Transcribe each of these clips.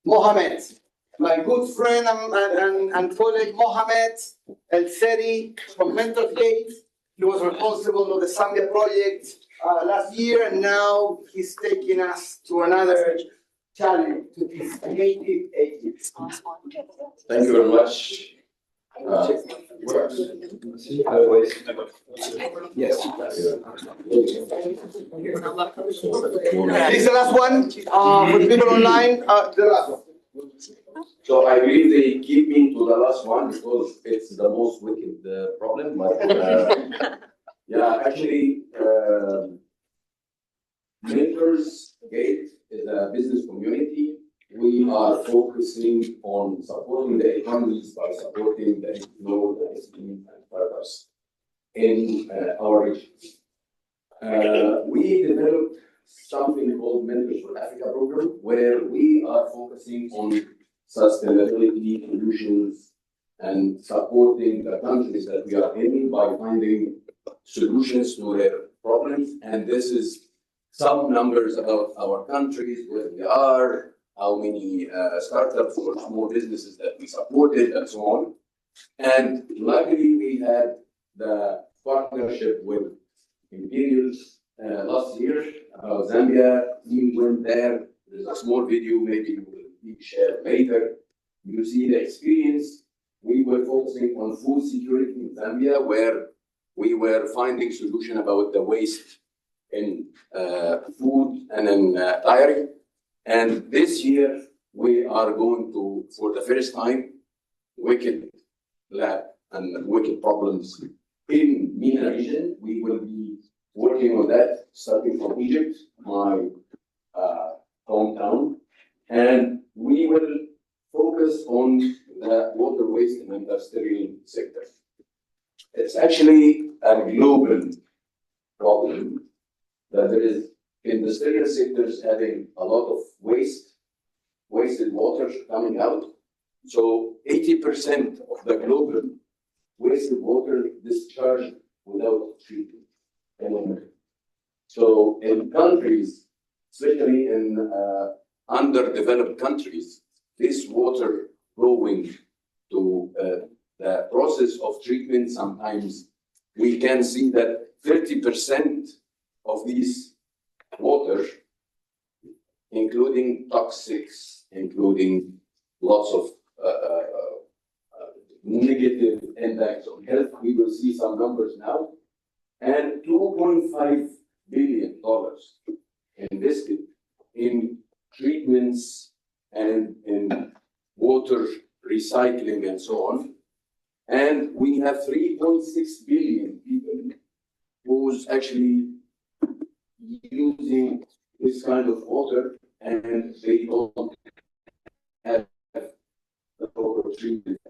Mohamed, my good friend and colleague Mohamed El Sery from Mentor Gate. He was responsible for the Zambia project last year, and now he's taking us to another challenge, to his native Egypt. Thank you very much. Yes. This is the last one for the people online. The last one. So I believe they keep me to the last one because it's the most wicked problem. But yeah, actually, Mentors Gate is a business community. We are focusing on supporting the economies by supporting the NGO, the SME, and startups in our region. We developed something called Mentors for Africa program, where we are focusing on sustainability solutions and supporting the countries that we are in by finding solutions to their problems. And this is some numbers about our countries, where we are, how many startups or small businesses that we supported, and so on. And luckily, we had the partnership with Imperial last year about Zambia. We went there. There's a small video, maybe we'll share later. You see the experience. We were focusing on food security in Zambia, where we were finding solution about the waste in food and in dairy. And this year, we are going to, for the first time, wicked lab and wicked problems in MENA region. We will be working on that, starting from Egypt, my hometown. And we will focus on the water waste and industrial sector. It's actually a global problem that there is industrial sectors having a lot of wasted water coming out. So 80% of the global wasted water discharged without treatment. So in countries, especially in underdeveloped countries, this water going to the process of treatment, sometimes we can see that 30% of these water, including toxics, including lots of negative impacts on health. We will see some numbers now. And $2.5 billion invested in treatments and in water recycling and so on. And we have 3.6 billion people who's actually using this kind of water, and they don't have the proper treatment.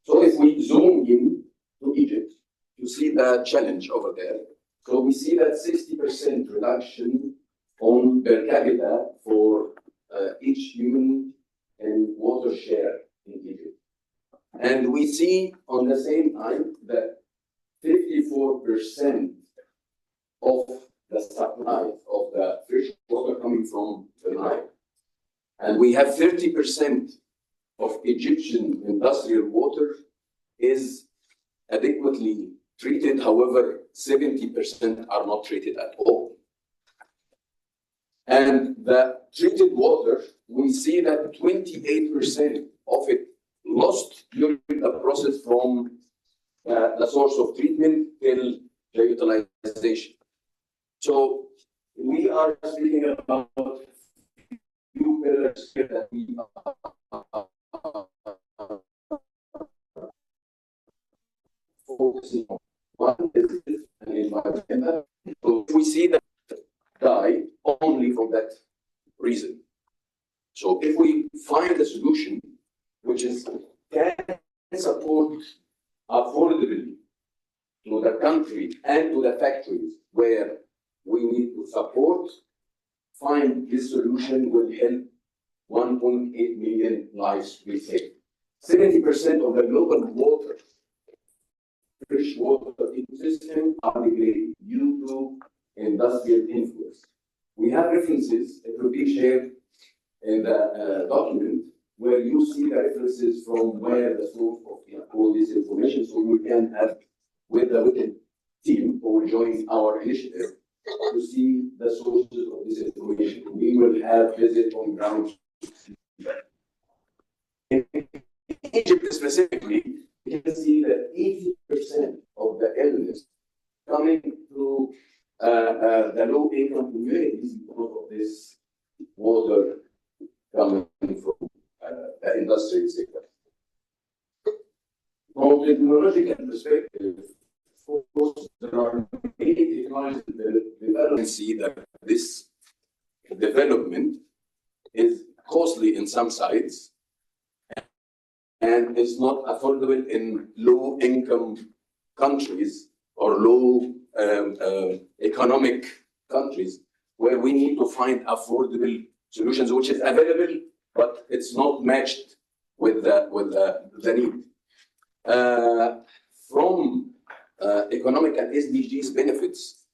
So if we zoom in to Egypt to see the challenge over there, so we see that 60% reduction on per capita for each human in water share in Egypt. And we see on the same time that 54% of the supply of the fresh water coming from the Nile. And we have 30% of Egyptian industrial water is adequately treated. However, 70% are not treated at all. And the treated water, we see that 28% of it lost during the process from the source of treatment till the utilization. So we are speaking about few pillars here that we are focusing on. One is an environmental. So we see that die only from that reason. So if we find a solution which is can support affordability to the country and to the factories where we need to support, find this solution will help 1.8 million lives be saved. 70% of the global water, fresh water ecosystem are degraded due to industrial influence. We have references, it will be shared in the document where you see the references from where the source of all this information, so we can have with the team who will join our initiative to see the sources of this information. We will have visit on ground. In Egypt specifically, you can see that 80% of the illness coming to the low-income communities because of this water coming from the industrial sector. From a technological perspective, of course, there are many technologies that see that this development is costly in some sites and is not affordable in low-income countries or low economic countries, where we need to find affordable solutions, which is available, but it's not matched with the need. From economic and SDGs benefits,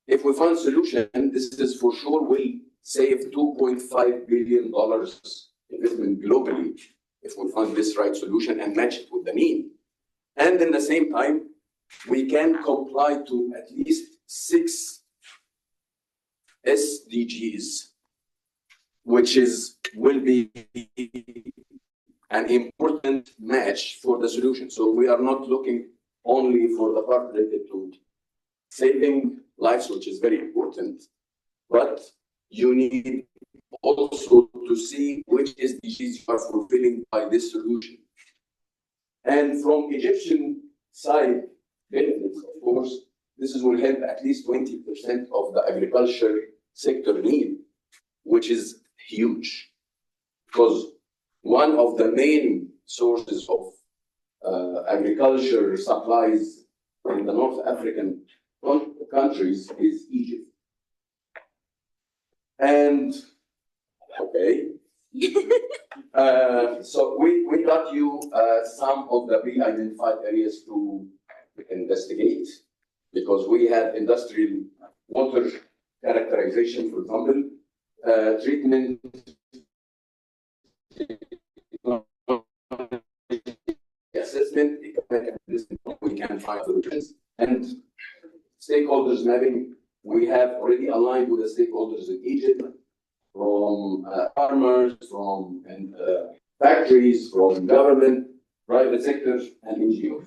if we find solution, this is for sure will save $2.5 billion investment globally if we find this right solution and match it with the need. And in the same time, we can comply to at least 6 SDGs, which will be an important match for the solution. So we are not looking only for the part related to saving lives, which is very important, but you need also to see which SDGs you are fulfilling by this solution. And from Egyptian side benefits, of course, this will help at least 20% of the agriculture sector need, which is huge, because one of the main sources of agriculture supplies in the North African countries is Egypt. And okay, so we got you some of the pre-identified areas to investigate, because we have industrial water characterization, for example, treatment, assessment, we can find solutions, and stakeholders mapping. We have already aligned with the stakeholders in Egypt, from farmers, from factories, from government, private sector, and NGOs.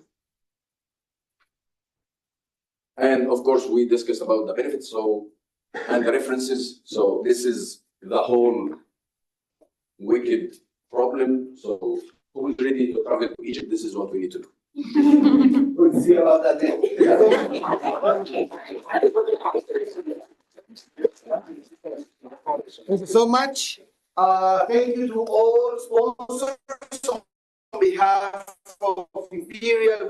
And of course, we discussed about the benefits, and the references. So this is the whole wicked problem. So who's ready to travel to Egypt? This is what we need to do. We'll see about that then. Thank you so much. Thank you to all sponsors on behalf of Imperial.